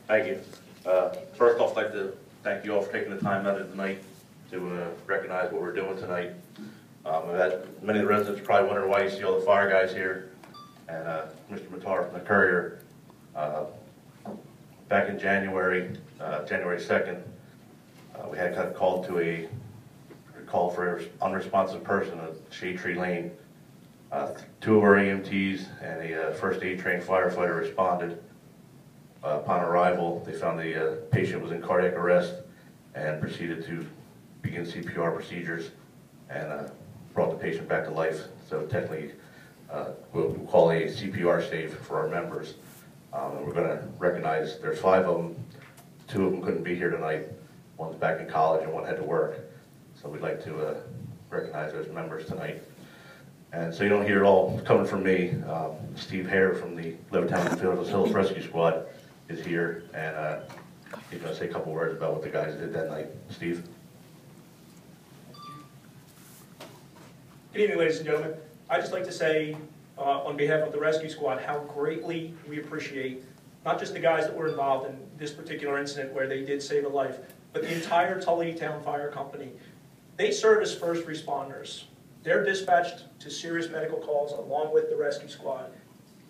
Thank you. First off, I'd like to thank you all for taking the time out of the night to recognize what we're doing tonight. Many of the residents probably wondering why you see all the fire guys here, and Mr. Matar from the Courier. Back in January 2nd, we had got called to a call for an unresponsive person at Shade Tree Lane. Two of our EMTs and a first aid trained firefighter responded. Upon arrival, they found the patient was in cardiac arrest and proceeded to begin CPR procedures and brought the patient back to life. So technically, we'll call a CPR save for our members. And we're going to recognize there's 5 of them. 2 of them couldn't be here tonight. One's back in college and one had to work. So we'd like to recognize those members tonight. And so you don't hear it all coming from me. Steve Hare from the Levittown and Field Hills Rescue Squad is here, and he's going to say a couple words about what the guys did that night. Steve? Good evening, ladies and gentlemen. I'd just like to say, on behalf of the rescue squad, how greatly we appreciate not just the guys that were involved in this particular incident where they did save a life, but the entire Tully Town Fire Company. They serve as first responders. They're dispatched to serious medical calls along with the rescue squad.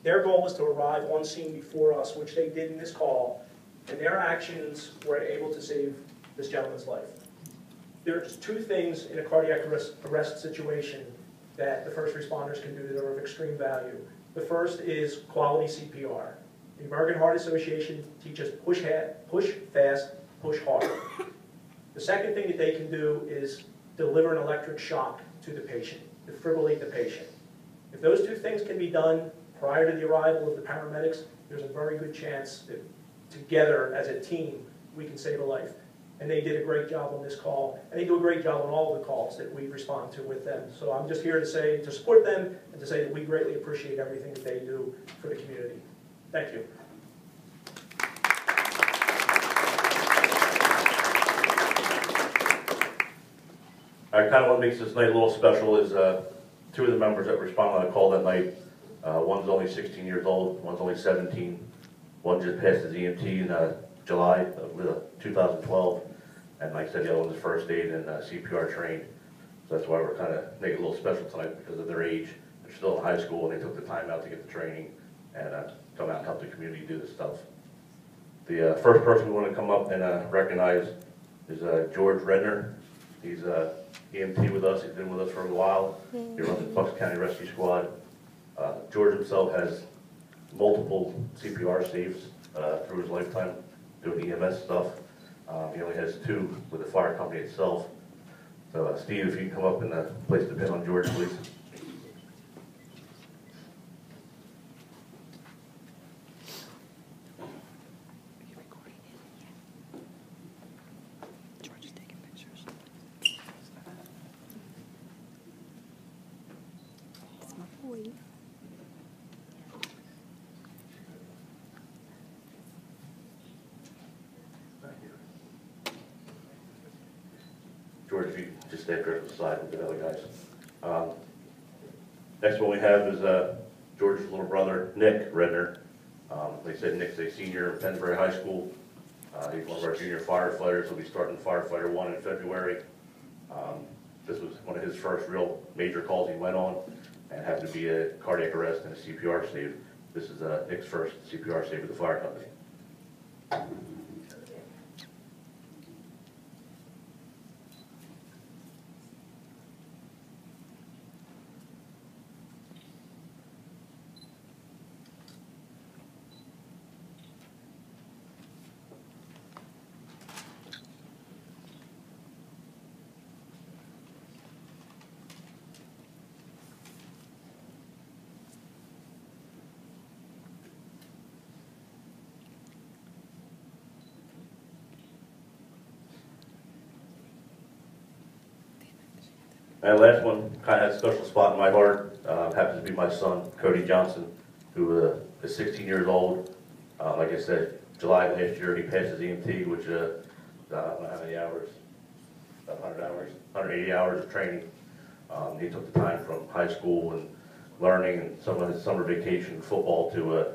Their goal was to arrive on scene before us, which they did in this call, and their actions were able to save this gentleman's life. There's 2 things in a cardiac arrest situation that the first responders can do that are of extreme value. The first is quality CPR. The American Heart Association teaches push fast, push hard. The second thing that they can do is deliver an electric shock to the patient, defibrillate the patient. If those 2 things can be done prior to the arrival of the paramedics, there's a very good chance that together as a team we can save a life. And they did a great job on this call, and they do a great job on all the calls that we respond to with them. So I'm just here to support them and to say that we greatly appreciate everything that they do for the community. Thank you. I kind of what makes this night a little special is 2 of the members that responded on a call that night. One's only 16 years old, one's only 17. One just passed his EMT in July of 2012. And like I said, the other one's first aid and CPR trained. So that's why we're kind of making it a little special tonight because of their age. They're still in high school and they took the time out to get the training and come out and help the community do this stuff. The first person we want to come up and recognize is George Redner. He's EMT with us. He's been with us for a while. He runs the Bucks County Rescue Squad. George himself has multiple CPR saves through his lifetime doing EMS stuff. He only has 2 with the fire company itself. So Steve, if you can come up and place the pin on George, please. George, if you just stay there to the side with the other guys. Next one we have is George's little brother, Nic Redner. They said Nick's a senior at Pennsbury High School. He's one of our junior firefighters. He'll be starting Firefighter 1 in February. This was one of his first real major calls he went on and happened to be a cardiac arrest and a CPR save. This is Nick's first CPR save with the fire company. And last one kind of has a special spot in my heart. Happens to be my son, Cody Johnson, who is 16 years old. Like I said, July last year he passed his EMT, which I don't know how many hours, about 100 hours, 180 hours of training. He took the time from high school and learning and some of his summer vacation football to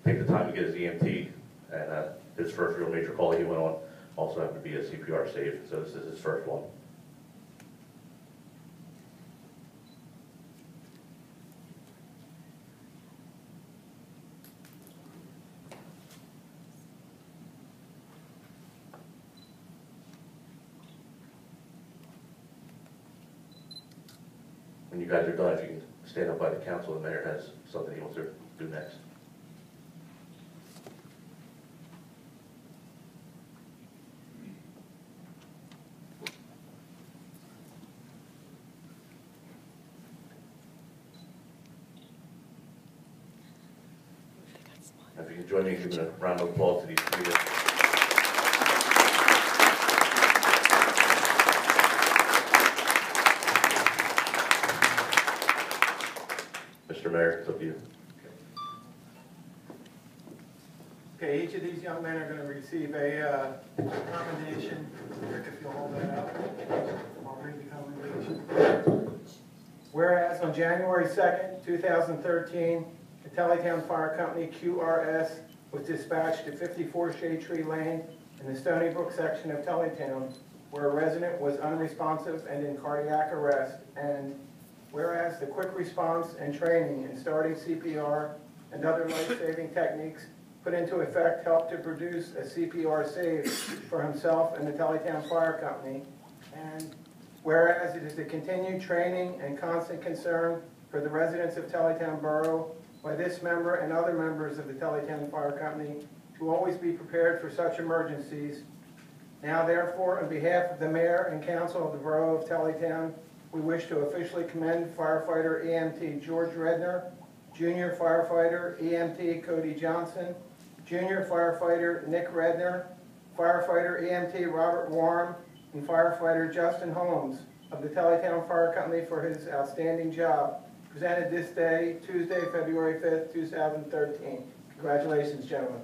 take the time to get his EMT. And his first real major call he went on also happened to be a CPR save, so this is his first one. When you guys are done, if you can stand up by the council, the mayor has something he wants to do next. If you can join me in giving a round of applause to these three. Mr. Mayor, it's up to you. Okay, each of these young men are going to receive a commendation. Rick, if you'll hold that up, I'll read the commendation. Whereas on January 2nd, 2013, the Teletown Fire Company QRS was dispatched to 54 Shade Tree Lane in the Stony Brook section of Teletown, where a resident was unresponsive and in cardiac arrest, and whereas the quick response and training in starting CPR and other life-saving techniques put into effect helped to produce a CPR save for himself and the Teletown Fire Company, and whereas it is the continued training and constant concern for the residents of Teletown Borough by this member and other members of the Teletown Fire Company to always be prepared for such emergencies. Now therefore, on behalf of the Mayor and Council of the Borough of Teletown, we wish to officially commend firefighter EMT George Redner, junior firefighter EMT Cody Johnson, junior firefighter Nic Redner, firefighter EMT Robert Warm, and firefighter Justin Holmes of the Teletown Fire Company for his outstanding job, presented this day, Tuesday, February 5th, 2013. Congratulations, gentlemen.